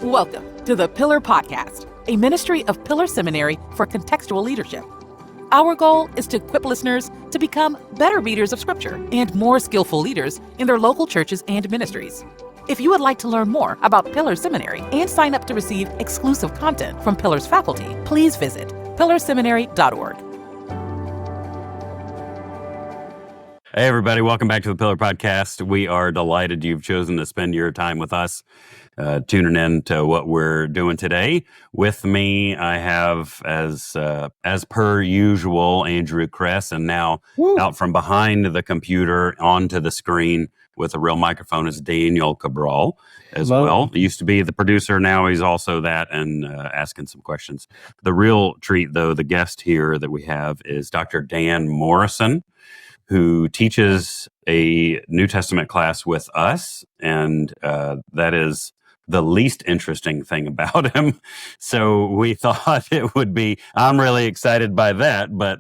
Welcome to the Pillar Podcast, a ministry of Pillar Seminary for contextual leadership. Our goal is to equip listeners to become better readers of Scripture and more skillful leaders in their local churches and ministries. If you would like to learn more about Pillar Seminary and sign up to receive exclusive content from Pillar's faculty, please visit pillarseminary.org. Hey, everybody. Welcome back to the Pillar Podcast. We are delighted you've chosen to spend your time with us, tuning in to what we're doing today. With me, I have, as per usual, Andrew Kress, and now out from behind the computer onto the screen with a real microphone is Daniel Cabral as well. He used to be the producer. Now he's also that and asking some questions. The real treat, though, the guest here that we have is Dr. Dan Morrison, who teaches a New Testament class with us, and that is the least interesting thing about him. So we thought it would be, I'm really excited by that, but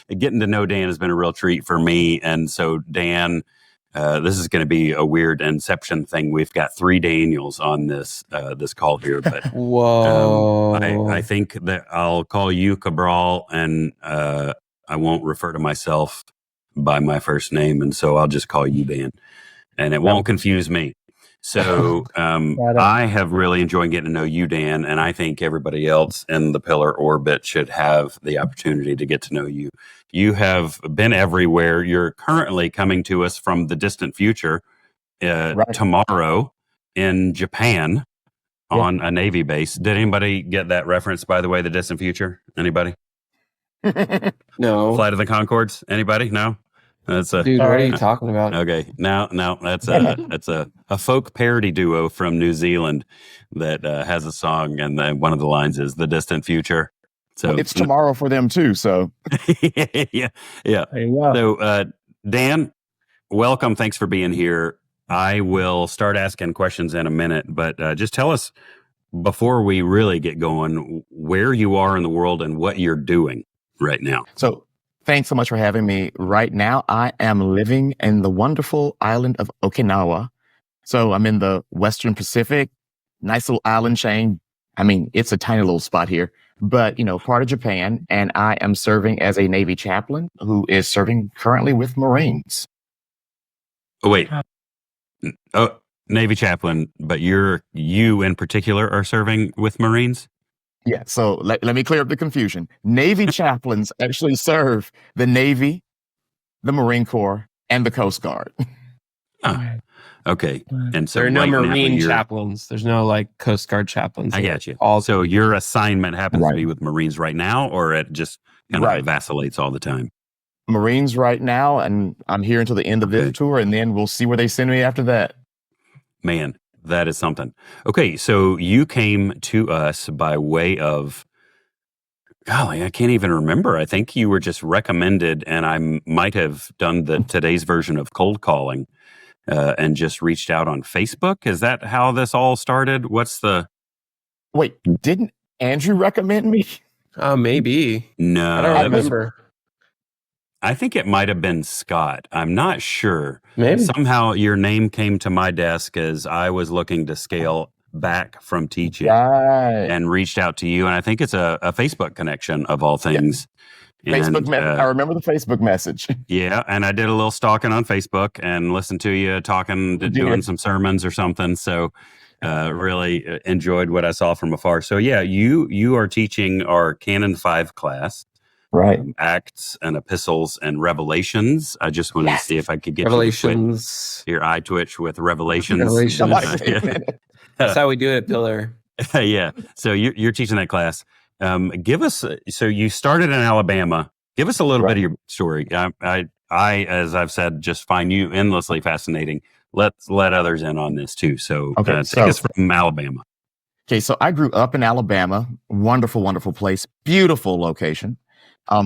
getting to know Dan has been a real treat for me. And so Dan, this is going to be a weird inception thing. We've got three Daniels on this call here, but whoa! I think that I'll call you Cabral, and I won't refer to myself by my first name, and so I'll just call you Dan, and it won't confuse me. So I have really enjoyed getting to know you, Dan, and I think everybody else in the Pillar orbit should have the opportunity to get to know you. You have been everywhere. You're currently coming to us from the distant future tomorrow in Japan on a Navy base. Did anybody get that reference, by the way, the distant future? Anybody? No. Flight of the Conchords? Anybody? No? That's Dude, what are you talking about? Okay, now that's a folk parody duo from New Zealand that has a song, and then one of the lines is "The Distant Future." So it's tomorrow for them too. So yeah. There you go. So Dan, welcome. Thanks for being here. I will start asking questions in a minute, but just tell us before we really get going where you are in the world and what you're doing right now. So. Thanks so much for having me. Right now, I am living in the wonderful island of Okinawa. So I'm in the Western Pacific, nice little island chain. I mean, it's a tiny little spot here, but, part of Japan. And I am serving as a Navy chaplain who is serving currently with Marines. Oh, wait. Oh, Navy chaplain, but you in particular are serving with Marines? Yeah, so let me clear up the confusion. Navy chaplains actually serve the Navy, the Marine Corps, and the Coast Guard. Okay. And so there are no right Marine chaplains. There's no Coast Guard chaplains. I got you. Also, your assignment happens to be with Marines right now, or it just kind of vacillates all the time? Marines right now, and I'm here until the end of this tour, and then we'll see where they send me after that. Man. That is something. Okay, so you came to us by way of, golly, I can't even remember. I think you were just recommended, and I might have done today's version of cold calling and just reached out on Facebook. Is that how this all started? Wait, didn't Andrew recommend me? Maybe. No. I don't remember. I think it might have been Scott. I'm not sure. Maybe. Somehow your name came to my desk as I was looking to scale back from teaching and reached out to you. And I think it's a Facebook connection of all things. Yeah. Facebook message. I remember the Facebook message. Yeah. And I did a little stalking on Facebook and listened to you doing some sermons or something. So really enjoyed what I saw from afar. So yeah, you are teaching our Canon 5 class. Right. Acts and epistles and Revelations. I just wanted to see if I could get Revelations. Your eye twitch with Revelations. That's how we do it at Pillar. Yeah. So you're teaching that class. So you started in Alabama. Give us a little bit of your story. I, as I've said, just find you endlessly fascinating. Let's let others in on this too. So take us from Alabama. Okay. So I grew up in Alabama. Wonderful, wonderful place. Beautiful location.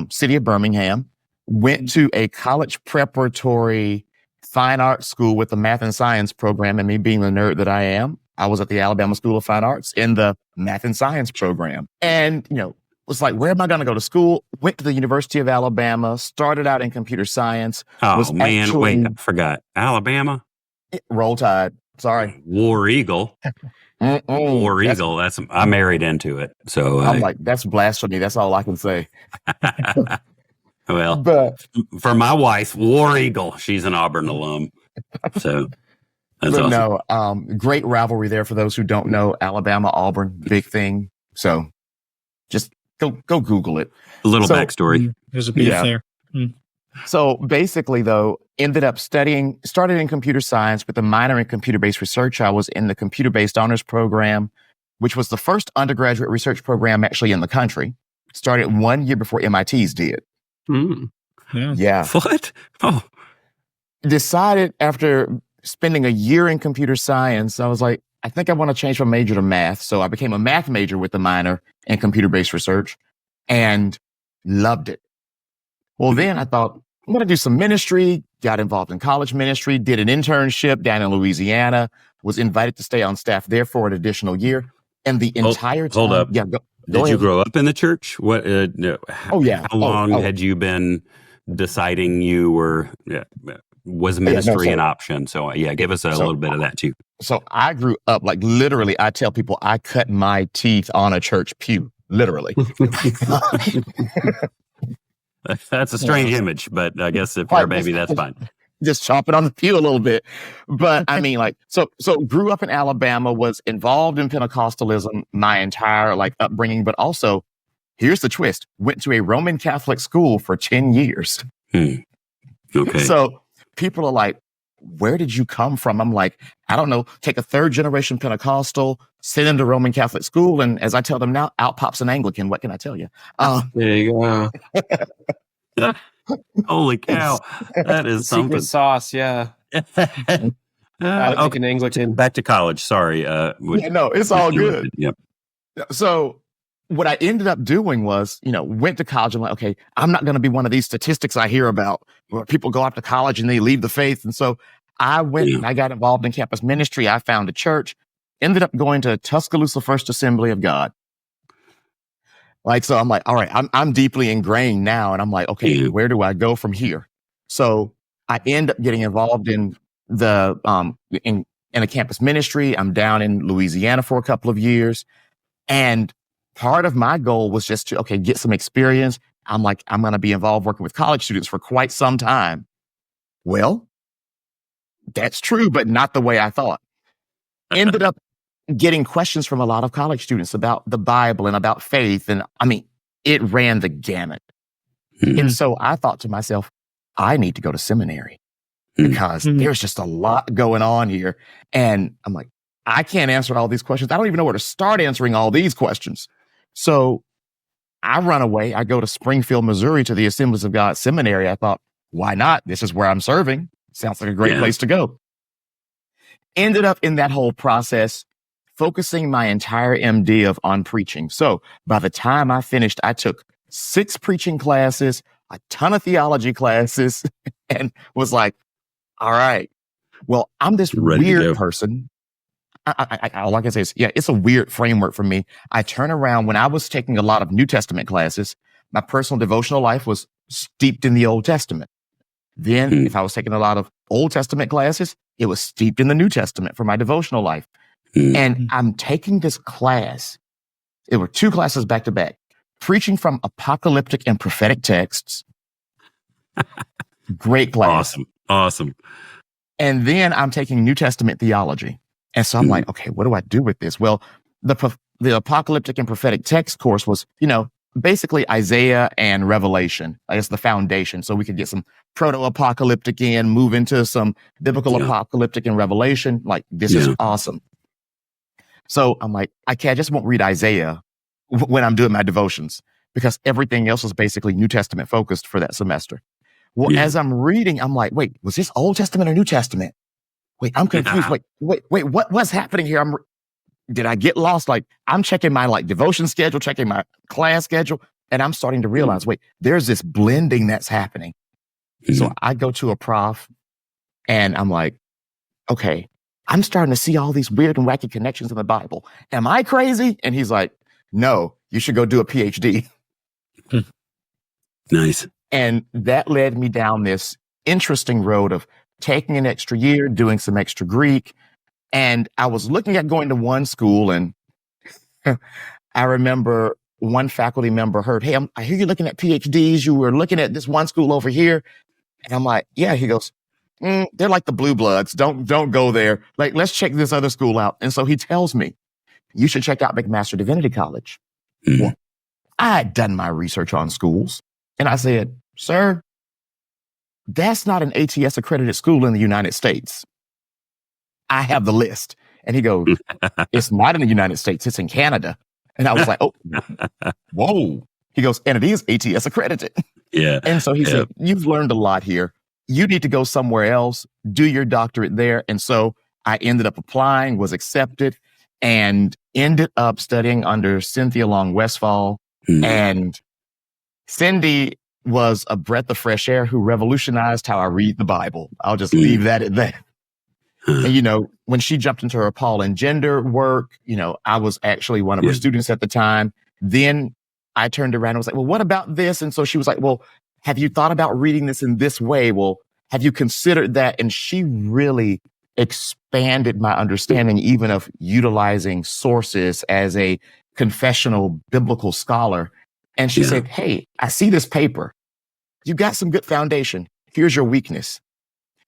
City of Birmingham, went to a college preparatory fine arts school with the math and science program. And me being the nerd that I am, I was at the Alabama School of Fine Arts in the math and science program. And, was like, where am I going to go to school? Went to the University of Alabama, started out in computer science. Oh, man, wait, I forgot. Alabama? Roll Tide. Sorry. War Eagle. War That's, Eagle. I married into it. So, I'm like, that's blasphemy. That's all I can say. well, But for my wife, War Eagle, she's an Auburn alum. So that's but awesome. no, great rivalry there for those who don't know. Alabama, Auburn, big thing. So just go Google it. A little So- backstory. There's a beef Yeah. there. So basically, though, started in computer science with a minor in computer-based research. I was in the computer-based honors program, which was the first undergraduate research program actually in the country. Started 1 year before MIT's did. Mm. Yeah. Yeah. What? Oh, Decided after spending a year in computer science, I was like, I think I want to change my major to math. So I became a math major with a minor in computer-based research and loved it. Well, then I thought, I'm going to do some ministry, got involved in college ministry, did an internship down in Louisiana, was invited to stay on staff there for an additional year. And the entire time. hold up. Yeah, go did you ahead. grow up in the church? What? No. Oh, yeah. How long Oh. had you been deciding you were? Was ministry so- an option? So give us a little bit of that too. So I grew up, like literally, I tell people I cut my teeth on a church pew, literally. That's a strange image, but I guess if you're a baby, that's fine. Just chomping on the pew a little bit. But I mean, like, so grew up in Alabama, was involved in Pentecostalism my entire like upbringing, but also, here's the twist, went to a Roman Catholic school for 10 years. Okay. So people are like, where did you come from? I'm like, I don't know, take a third generation Pentecostal, send them to Roman Catholic school. And as I tell them now, out pops an Anglican. What can I tell you? There you go. Holy cow. That is something. Secret sauce, yeah. Okay. An Anglican. Back to college. Sorry. No, it's all good. Yep. So what I ended up doing was, went to college. I'm like, okay, I'm not going to be one of these statistics I hear about where people go off to college and they leave the faith. And so I went and I got involved in campus ministry. I found a church, ended up going to Tuscaloosa First Assembly of God. Like, so I'm like, all right, I'm deeply ingrained now. And I'm like, okay, where do I go from here? So I end up getting involved in the, in a campus ministry. I'm down in Louisiana for a couple of years. And part of my goal was just to, get some experience. I'm like, I'm going to be involved working with college students for quite some time. Well, that's true, but not the way I thought. Ended up getting questions from a lot of college students about the Bible and about faith. And I mean, it ran the gamut. And so I thought to myself, I need to go to seminary because there's just a lot going on here. And I'm like, I can't answer all these questions. I don't even know where to start answering all these questions. So I run away. I go to Springfield, Missouri to the Assemblies of God Seminary. I thought, why not? This is where I'm serving. Sounds like a great place to go. Ended up in that whole process, focusing my entire MD on preaching. So by the time I finished, I took 6 preaching classes, a ton of theology classes, and was like, all right, well, I'm this weird person. All I can say is, it's a weird framework for me. I turn around when I was taking a lot of New Testament classes, my personal devotional life was steeped in the Old Testament. Then if I was taking a lot of Old Testament classes, it was steeped in the New Testament for my devotional life. And I'm taking this class. It were 2 classes back to back, preaching from apocalyptic and prophetic texts. Great class. Awesome. And then I'm taking New Testament theology. And so I'm like, okay, what do I do with this? Well, the apocalyptic and prophetic text course was, basically Isaiah and Revelation. I guess the foundation. So we could get some proto-apocalyptic in, move into some biblical apocalyptic and Revelation. Like, this is awesome. So I'm like, I just won't read Isaiah when I'm doing my devotions because everything else was basically New Testament focused for that semester. Well, as I'm reading, I'm like, wait, was this Old Testament or New Testament? Wait, I'm confused. Wait, what's happening here? Did I get lost? Like, I'm checking my devotion schedule, checking my class schedule, and I'm starting to realize, wait, there's this blending that's happening. So I go to a prof and I'm like, okay, I'm starting to see all these weird and wacky connections in the Bible. Am I crazy? And he's like, no, you should go do a PhD. Nice. And that led me down this interesting road of taking an extra year, doing some extra Greek, And I was looking at going to one school, and I remember one faculty member heard, "Hey, I hear you're looking at PhDs. You were looking at this one school over here." And I'm like, "Yeah." He goes, "They're like the blue bloods. Don't go there. Like, let's check this other school out." And so he tells me, "You should check out McMaster Divinity College." Mhm. Well, I had done my research on schools, and I said, "Sir, that's not an ATS accredited school in the United States. I have the list." And he goes, "It's not in the United States. It's in Canada." And I was like, "Oh, whoa." He goes, "And it is ATS accredited." Yeah. And so he Yeah. said, "You've learned a lot here. You need to go somewhere else, do your doctorate there." And so I ended up applying, was accepted, and ended up studying under Cynthia Long Westfall. Mhm. And Cindy was a breath of fresh air who revolutionized how I read the Bible. I'll just leave that at that. And, you know, when she jumped into her Paul and gender work, you know, I was actually one of her Yeah. students at the time. Then I turned around and was like, "Well, what about this?" And so she was like, "Well, have you thought about reading this in this way? Well, have you considered that?" And she really expanded my understanding, even of utilizing sources as a confessional biblical scholar. And she Yeah. said, "Hey, I see this paper. You got some good foundation. Here's your weakness.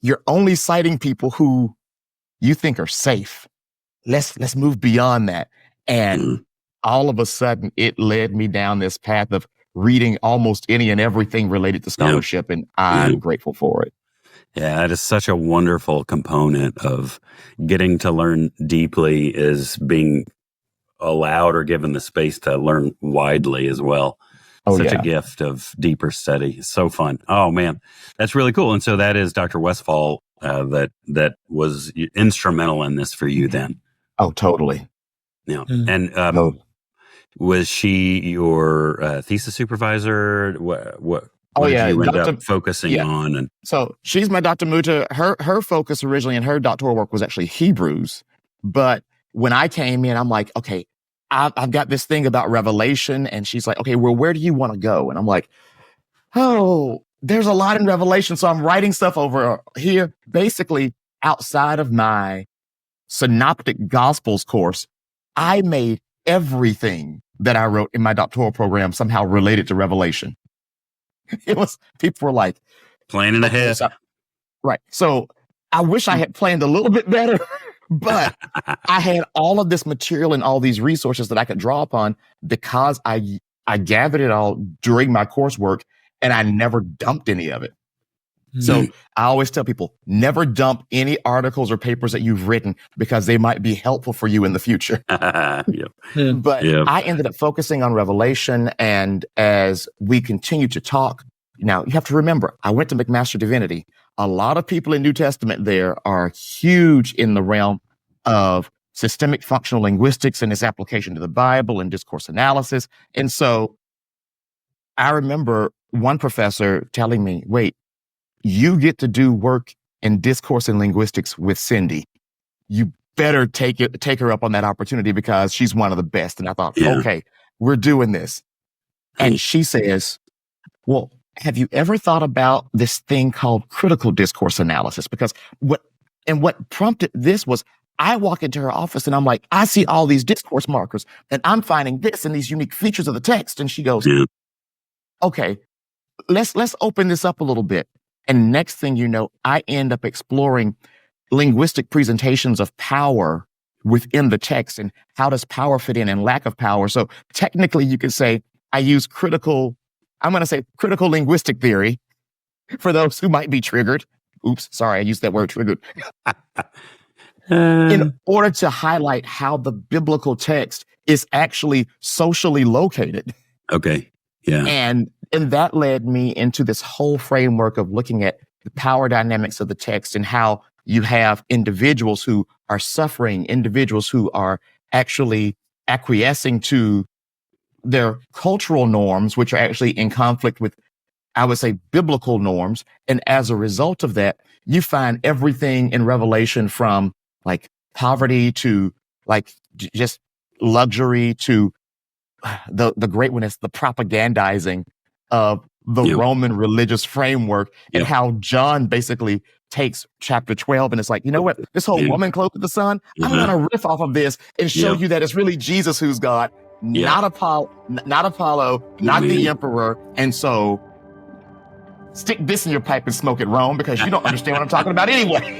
You're only citing people who you think are safe. Let's move beyond that." And Mhm. all of a sudden, it led me down this path of reading almost any and everything related to scholarship. And I'm grateful for it. Yeah, that is such a wonderful component of getting to learn deeply, is being allowed or given the space to learn widely as well. Oh, Such a yeah. gift of deeper study. So fun. Oh man, that's really cool. And so that is Dr. Westfall that was instrumental in this for you then. Oh, totally. Yeah. Mm. And No. was she your thesis supervisor? What Oh, did yeah. you end Dr. up focusing Yeah. on? And So she's my Dr. Muta. Her focus originally in her doctoral work was actually Hebrews. But when I came in, I'm like, "Okay, I've got this thing about Revelation." And she's like, "Okay, well, where do you want to go?" And I'm like, "Oh, there's a lot in Revelation." So I'm writing stuff over here, basically outside of my synoptic gospels course. I made everything that I wrote in my doctoral program somehow related to Revelation. It was, people were like, planning "Okay, ahead. so-" right. So I wish I had planned a little bit better, but I had all of this material and all these resources that I could draw upon because I gathered it all during my coursework, and I never dumped any of it. So I always tell people, never dump any articles or papers that you've written, because they might be helpful for you in the future. Yep. But Yep. I ended up focusing on Revelation. And as we continue to talk, now you have to remember, I went to McMaster Divinity. A lot of people in New Testament there are huge in the realm of systemic functional linguistics and its application to the Bible and discourse analysis. And so I remember one professor telling me, "Wait, you get to do work in discourse and linguistics with Cindy. You better take her up on that opportunity because she's one of the best." And I thought, Yeah. "Okay, we're doing this." And she says, "Well, have you ever thought about this thing called critical discourse analysis?" Because what prompted this was, I walk into her office and I'm like, "I see all these discourse markers and I'm finding this and these unique features of the text." And she goes, Yeah. "Okay, let's open this up a little bit." And next thing you know, I end up exploring linguistic presentations of power within the text and how does power fit in and lack of power. So technically you could say I use critical linguistic theory for those who might be triggered. Oops, sorry, I used that word, triggered. In order to highlight how the biblical text is actually socially located. Okay. Yeah. And that led me into this whole framework of looking at the power dynamics of the text and how you have individuals who are suffering, individuals who are actually acquiescing to their cultural norms, which are actually in conflict with, I would say, biblical norms. And as a result of that, you find everything in Revelation from like poverty to like just luxury to the great one is the propagandizing of the Yep. Roman religious framework and Yep. how John basically takes chapter 12 and it's like, you know what? This whole woman clothed with the sun, I'm going to riff off of this and show you that it's really Jesus who's God, not Apollo, not the emperor. And so stick this in your pipe and smoke it, Rome, because you don't understand what I'm talking about anyway.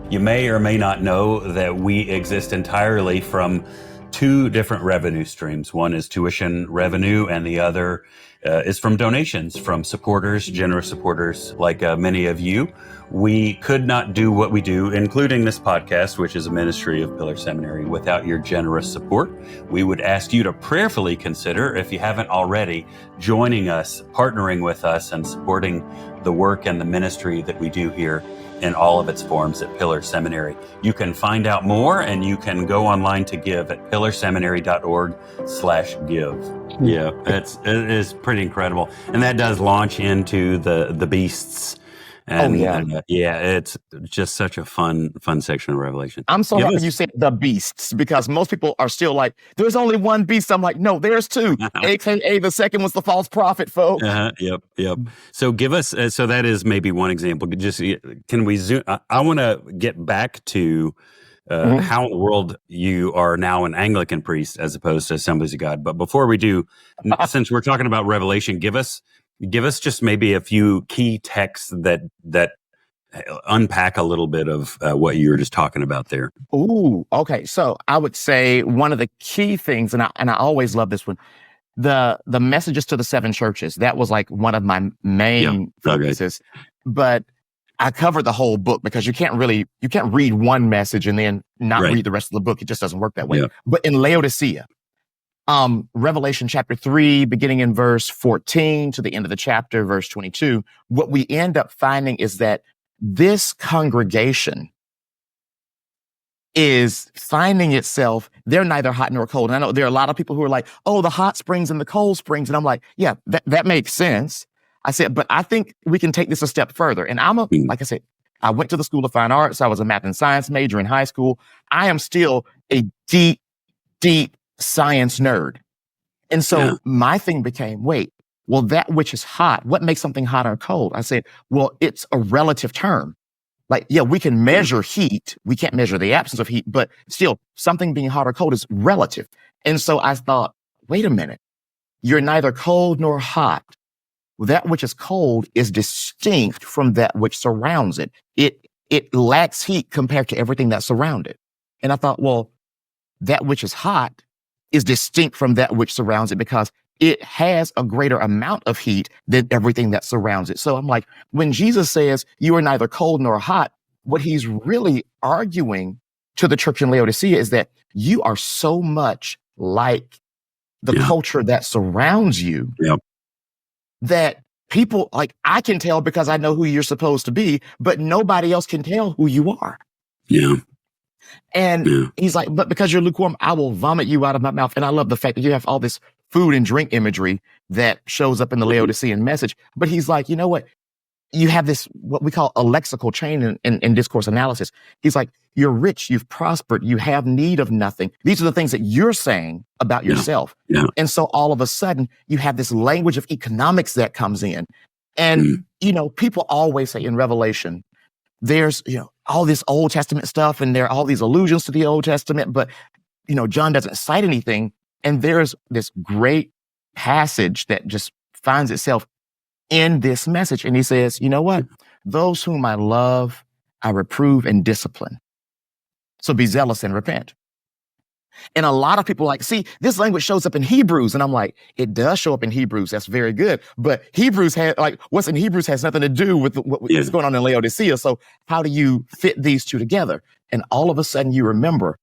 You may or may not know that we exist entirely from two different revenue streams. One is tuition revenue, and the other is from donations from supporters, generous supporters like many of you. We could not do what we do, including this podcast, which is a ministry of Pillar Seminary, without your generous support. We would ask you to prayerfully consider, if you haven't already, joining us, partnering with us, and supporting the work and the ministry that we do here in all of its forms at Pillar Seminary. You can find out more, and you can go online to give at pillarseminary.org/give. Yeah, it is pretty incredible. And that does launch into the beasts. And, it's just such a fun section of Revelation. I'm so happy you said the beasts, because most people are still like, there's only one beast. I'm like, no, there's two. AKA the second was the false prophet, folks. Yep. So give us, so that is maybe one example. Just, can we zoom? I want to get back to how in the world you are now an Anglican priest as opposed to Assemblies of God. But before we do, since we're talking about Revelation, give us just maybe a few key texts that unpack a little bit of what you were just talking about there. Ooh, okay. So I would say one of the key things, and I always love this one, the messages to the seven churches. That was like one of my main focuses. But I covered the whole book, because you can't read one message and then not read the rest of the book. It just doesn't work that way. But in Laodicea, Revelation chapter 3, beginning in verse 14 to the end of the chapter, verse 22, what we end up finding is that this congregation is finding itself, they're neither hot nor cold. And I know there are a lot of people who are like, oh, the hot springs and the cold springs. And I'm like, yeah, that makes sense. I said, but I think we can take this a step further. And like I said, I went to the School of Fine Arts. I was a math and science major in high school. I am still a deep science nerd. And so my thing became, well, that which is hot, what makes something hot or cold? I said, well, it's a relative term. Like, we can measure heat. We can't measure the absence of heat, but still something being hot or cold is relative. And so I thought, wait a minute, you're neither cold nor hot. That which is cold is distinct from that which surrounds it. It lacks heat compared to everything that surrounds it. And I thought, well, that which is hot is distinct from that which surrounds it, because it has a greater amount of heat than everything that surrounds it. So I'm like, when Jesus says you are neither cold nor hot, what he's really arguing to the church in Laodicea is that you are so much like the culture that surrounds you that people, like, I can tell because I know who you're supposed to be, but nobody else can tell who you are. And he's like, but because you're lukewarm, I will vomit you out of my mouth. And I love the fact that you have all this food and drink imagery that shows up in the Laodicean message. But he's like, you know what? You have this, what we call a lexical chain in discourse analysis. He's like, you're rich, you've prospered, you have need of nothing. These are the things that you're saying about yourself. And so all of a sudden you have this language of economics that comes in. And, people always say in Revelation, there's, all this Old Testament stuff, and there are all these allusions to the Old Testament, but, John doesn't cite anything. And there's this great passage that just finds itself in this message. And he says, you know what? Those whom I love, I reprove and discipline. So be zealous and repent. And a lot of people like, see, this language shows up in Hebrews. And I'm like, it does show up in Hebrews. That's very good. But what's in Hebrews has nothing to do with what's going on in Laodicea. So how do you fit these two together? And all of a sudden you remember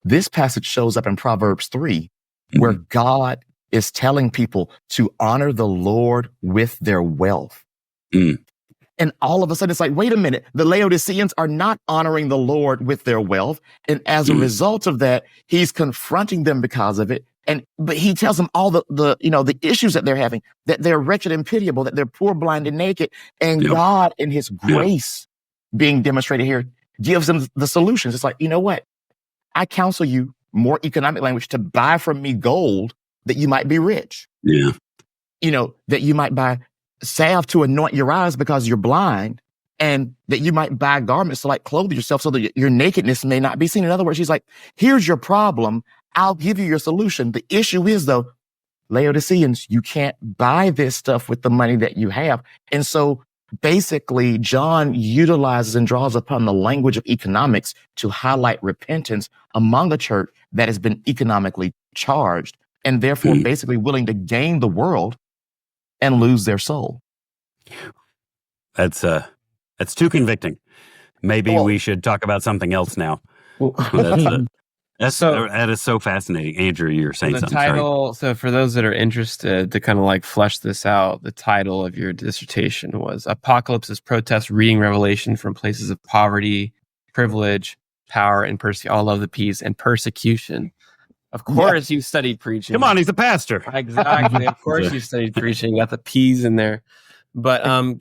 this passage shows up in Proverbs 3, where God is telling people to honor the Lord with their wealth. And all of a sudden it's like, wait a minute, the Laodiceans are not honoring the Lord with their wealth. And as a result of that, he's confronting them because of it. But he tells them all the issues that they're having, that they're wretched and pitiable, that they're poor, blind, and naked. And God, in his grace being demonstrated here, gives them the solutions. It's like, you know what? I counsel you, more economic language, to buy from me gold that you might be rich. That you might buy salve to anoint your eyes because you're blind, and that you might buy garments to like clothe yourself so that your nakedness may not be seen. In other words, she's like, here's your problem. I'll give you your solution. The issue is though, Laodiceans, you can't buy this stuff with the money that you have. And so basically John utilizes and draws upon the language of economics to highlight repentance among a church that has been economically charged and therefore basically willing to gain the world and lose their soul. That's too convicting. Maybe we should talk about something else now. That is so fascinating. Andrew, you're saying something. The title, so for those that are interested to kind of like flesh this out, the title of your dissertation was Apocalypse's Protest Reading Revelation from Places of Poverty, Privilege, Power, and Persecution. All of the P's and persecution. Of course, you studied preaching. Come on, he's a pastor. Exactly. Of course, you studied preaching. Got the P's in there. But I'm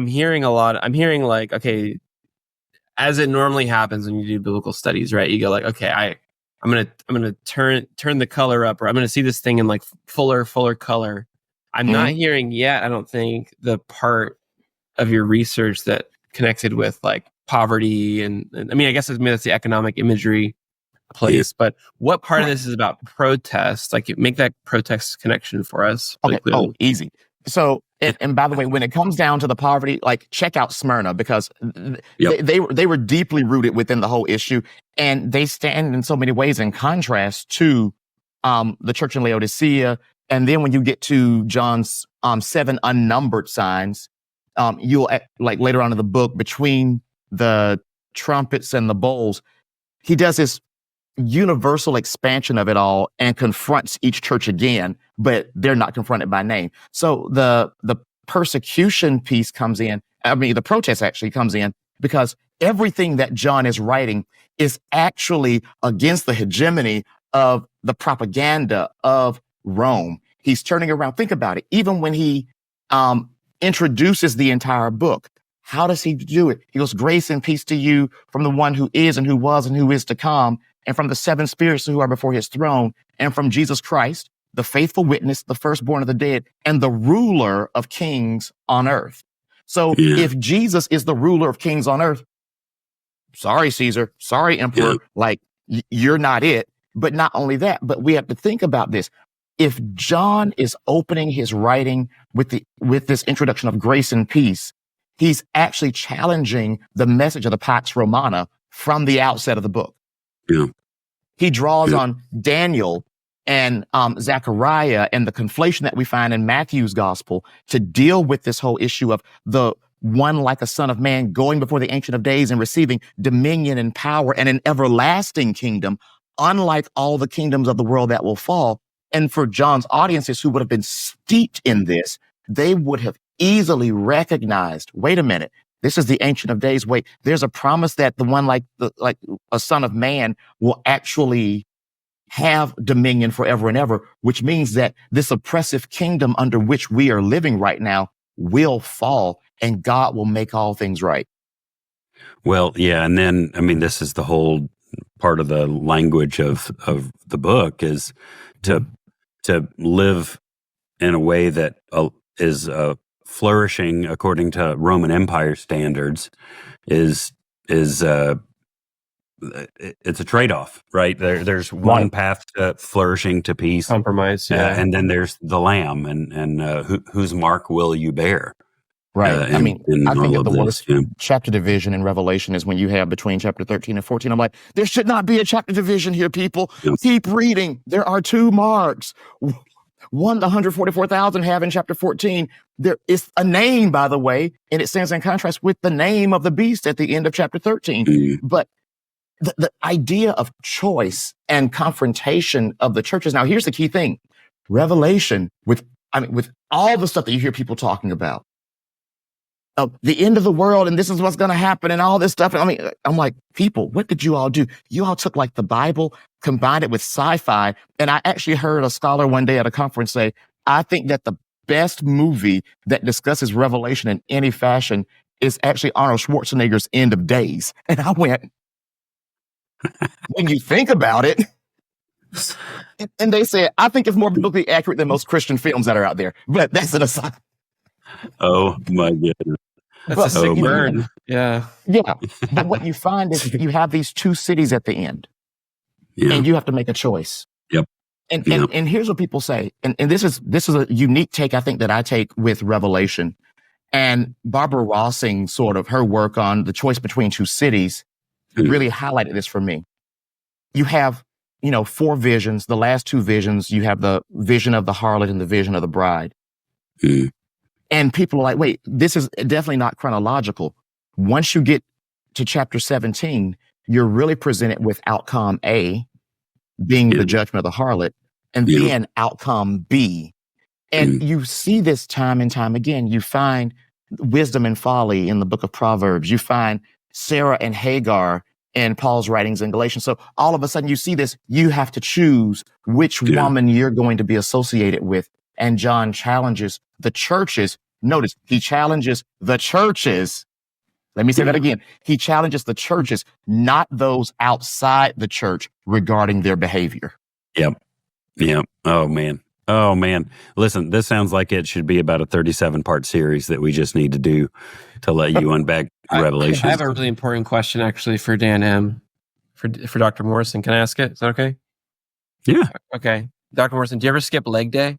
hearing like, okay, as it normally happens when you do biblical studies, right? You go like, okay, I'm gonna turn the color up, or I'm gonna see this thing in like fuller color. I'm not hearing yet, I don't think, the part of your research that connected with like poverty and I mean, I guess that's the economic imagery place, but what part of this is about protest? Like, make that protest connection for us. Okay. Easy. So, and by the way, when it comes down to the poverty, like check out Smyrna, because they were deeply rooted within the whole issue, and they stand in so many ways in contrast to the church in Laodicea. And then when you get to John's 7 unnumbered signs, you'll like later on in the book, between the trumpets and the bowls, he does this universal expansion of it all and confronts each church again, but they're not confronted by name. So the persecution piece comes in. I mean, the protest actually comes in because everything that John is writing is actually against the hegemony of the propaganda of Rome. He's turning around. Think about it. Even when he introduces the entire book, how does he do it? He goes, grace and peace to you from the one who is and who was and who is to come, and from the 7 spirits who are before his throne, and from Jesus Christ, the faithful witness, the firstborn of the dead, and the ruler of kings on earth. So if Jesus is the ruler of kings on earth, sorry, Caesar, sorry, Emperor, like you're not it. But not only that, but we have to think about this. If John is opening his writing with this introduction of grace and peace, he's actually challenging the message of the Pax Romana from the outset of the book. Yeah. He draws on Daniel and Zechariah and the conflation that we find in Matthew's gospel to deal with this whole issue of the one like a son of man going before the Ancient of Days and receiving dominion and power and an everlasting kingdom, unlike all the kingdoms of the world that will fall. And for John's audiences who would have been steeped in this, they would have easily recognized, wait a minute, this is the Ancient of Days. Wait, there's a promise that the one like a son of man will actually have dominion forever and ever, which means that this oppressive kingdom under which we are living right now will fall and God will make all things right. Well, yeah. And then, I mean, this is the whole part of the language of the book is to live in a way that is flourishing according to Roman Empire standards is it's a trade-off, right? There's one path to flourishing, to peace, compromise, and then there's the Lamb, and whose mark will you bear? Right. I think the worst chapter division in Revelation is when you have between chapter 13 and 14. I'm like, there should not be a chapter division here, people. Yes. Keep reading. There are 2 marks. One, the 144,000 have in chapter 14. There is a name, by the way, and it stands in contrast with the name of the beast at the end of chapter 13. Mm-hmm. But the idea of choice and confrontation of the churches. Now, here's the key thing. Revelation, with all the stuff that you hear people talking about, the end of the world, and this is what's going to happen, and all this stuff. I mean, I'm like, people, what did you all do? You all took like the Bible, combined it with sci-fi. And I actually heard a scholar one day at a conference say, I think that the best movie that discusses Revelation in any fashion is actually Arnold Schwarzenegger's End of Days. And I went, when you think about it, and they said, I think it's more biblically accurate than most Christian films that are out there. But that's an aside. Oh my goodness. That's a sick burn. Yeah. Yeah. But what you find is you have these two cities at the end, and you have to make a choice. Yep. And here's what people say, and this is a unique take I think that I take with Revelation, and Barbara Rossing, sort of her work on the choice between two cities, really highlighted this for me. You have, four visions. The last two visions, you have the vision of the harlot and the vision of the bride. And people are like, wait, this is definitely not chronological. Once you get to chapter 17, you're really presented with outcome A being the judgment of the harlot, and then outcome B. And you see this time and time again. You find wisdom and folly in the book of Proverbs. You find Sarah and Hagar in Paul's writings in Galatians. So all of a sudden you see this, you have to choose which woman you're going to be associated with. And John challenges the churches. Notice, he challenges the churches. Let me say that again. He challenges the churches, not those outside the church, regarding their behavior. Yep. Oh, man. Listen, this sounds like it should be about a 37-part series that we just need to do to let you unpack Revelation. I have a really important question, actually, for Dan M. For Dr. Morrison. Can I ask it? Is that okay? Yeah. Okay. Dr. Morrison, do you ever skip leg day?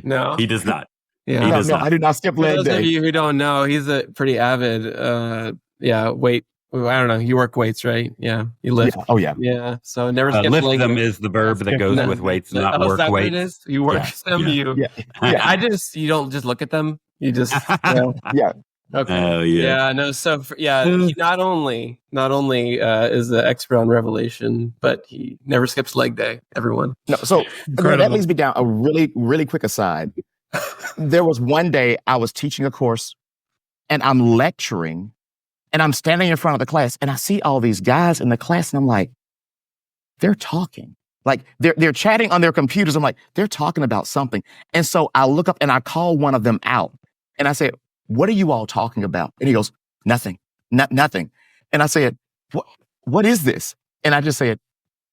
No. He does not. Yeah. He does not. I do not skip leg For those day. of you who don't know, he's a pretty avid, weight. I don't know. You work weights, right? Yeah. You lift. Yeah. Oh, yeah. Yeah. So never skip lift leg them day. is the verb that goes with weights, not is work that what weights. it is? You work them. Yeah. You don't just look at them. You just Yeah. Okay. Oh, yeah. Yeah. No. So he not only is the expert on Revelation, but he never skips leg day. Everyone. No. So that leads me down a really, really quick aside. There was one day I was teaching a course, and I'm lecturing, and I'm standing in front of the class, and I see all these guys in the class, and I'm like, they're talking. Like they're chatting on their computers. I'm like, they're talking about something. And so I look up and I call one of them out, and I say, what are you all talking about? And he goes, nothing, nothing. And I said, what is this? And I just said,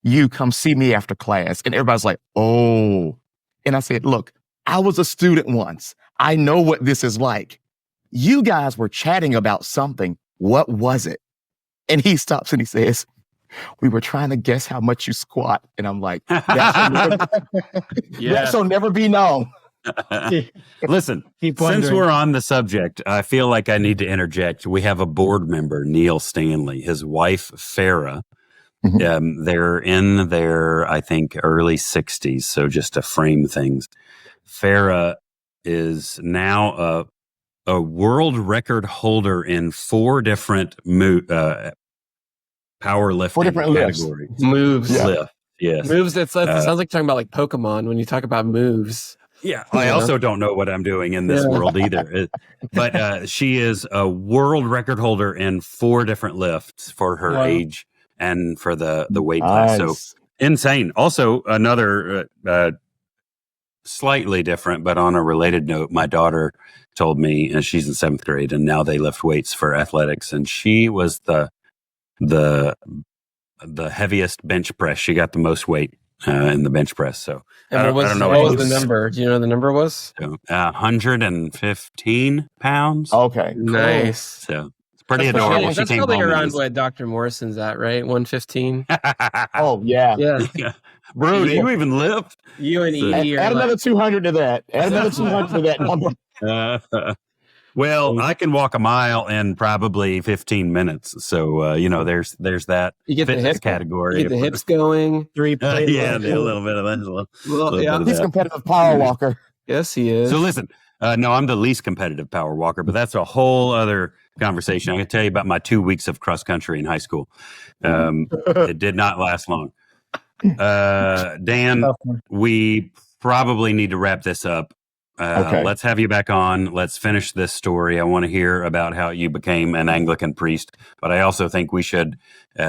you come see me after class. And everybody's like, oh. And I said, look, I was a student once. I know what this is like. You guys were chatting about something. What was it? And he stops and he says, we were trying to guess how much you squat. And I'm like, that shall never be known. Listen, since we're on the subject, I feel like I need to interject. We have a board member, Neil Stanley, his wife, Farah. They're in their, I think, early 60s. So just to frame things, Farah is now a world record holder in 4 different powerlifting categories. Moves. Lift. Yes. Moves. It sounds like talking about like Pokemon when you talk about moves. Yeah, I also don't know what I'm doing in this world either. But she is a world record holder in 4 different lifts for her age and for the weight class. So insane. Also, another slightly different, but on a related note, my daughter told me, and she's in 7th grade, and now they lift weights for athletics, and she was the heaviest bench press. She got the most weight in the bench press. So and I don't know what was the number. Do you know what the number was? 115 pounds. Okay. Nice. So it's pretty adorable. That's probably around what Dr. Morrison's at, right? 115. Oh, yeah. Yeah. Bro, do you even lift? You and E add another 200 to that. Add another 200 to that number. Well, I can walk a mile in probably 15 minutes. So, there's that you get fitness the hip category. You get the hips going. A little bit of that. He's a competitive power walker. Yes, he is. So listen, no, I'm the least competitive power walker, but that's a whole other conversation. I can tell you about my 2 weeks of cross country in high school. It did not last long. Dan, we probably need to wrap this up. Okay. Let's have you back on. Let's finish this story. I want to hear about how you became an Anglican priest, but I also think we should,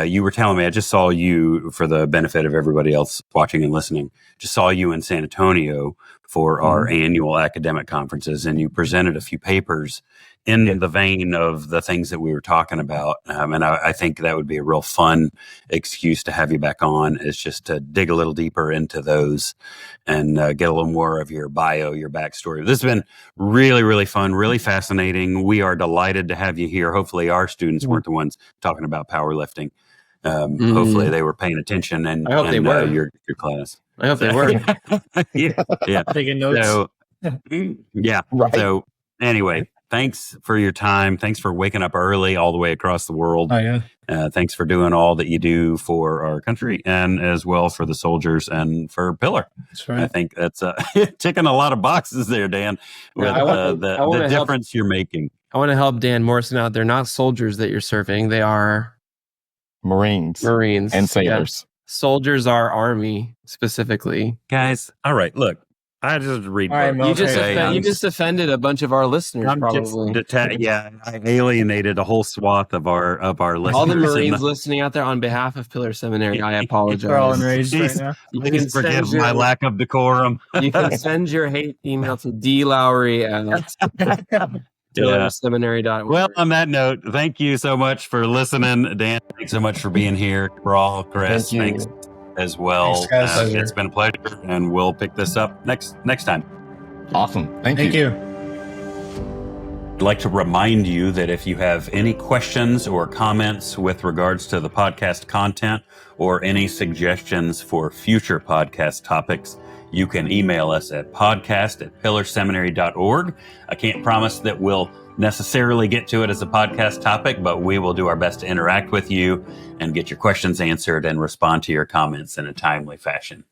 you were telling me, I just saw you, for the benefit of everybody else watching and listening, just saw you in San Antonio for our annual academic conferences, and you presented a few papers in the vein of the things that we were talking about. And I think that would be a real fun excuse to have you back on, is just to dig a little deeper into those and get a little more of your bio, your backstory. This has been really, really fun, really fascinating. We are delighted to have you here. Hopefully our students weren't the ones talking about powerlifting. Hopefully they were paying attention and I hope they were. Your class. I hope they were. yeah. Taking notes. So, yeah. Right. So anyway, thanks for your time. Thanks for waking up early all the way across the world. Oh, yeah. Thanks for doing all that you do for our country and as well for the soldiers and for Pillar. That's right. I think that's ticking a lot of boxes there, Dan, with the difference you're making. I want to help Dan Morrison out. They're not soldiers that you're serving. They are Marines and sailors. Yeah. Soldiers are Army specifically. Guys, all right, look. I just read. All right, books. You just offended a bunch of our listeners. I'm probably. I alienated a whole swath of our listeners. All the Marines listening out there, on behalf of Pillar Seminary, I apologize. We're all enraged right now. Please forgive my lack of decorum. You can send your hate email to dlowry@pillarseminary.org. Well, on that note, thank you so much for listening, Dan. Thanks so much for being here. Raul, Chris, thanks as well. Thanks, guys. It's been a pleasure, and we'll pick this up next time. Awesome. Thank Thank you. you. I'd like to remind you that if you have any questions or comments with regards to the podcast content or any suggestions for future podcast topics, you can email us at podcast@pillarseminary.org. I can't promise that we'll necessarily get to it as a podcast topic, but we will do our best to interact with you and get your questions answered and respond to your comments in a timely fashion.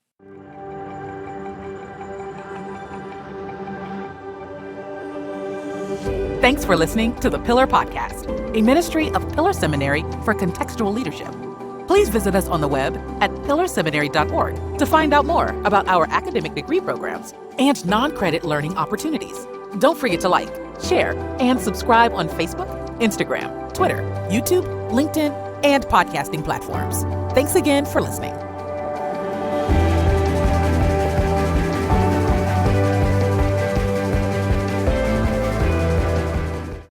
Thanks for listening to the Pillar Podcast, a ministry of Pillar Seminary for contextual leadership. Please visit us on the web at pillarseminary.org to find out more about our academic degree programs and non-credit learning opportunities. Don't forget to like, share, and subscribe on Facebook, Instagram, Twitter, YouTube, LinkedIn, and podcasting platforms. Thanks again for listening.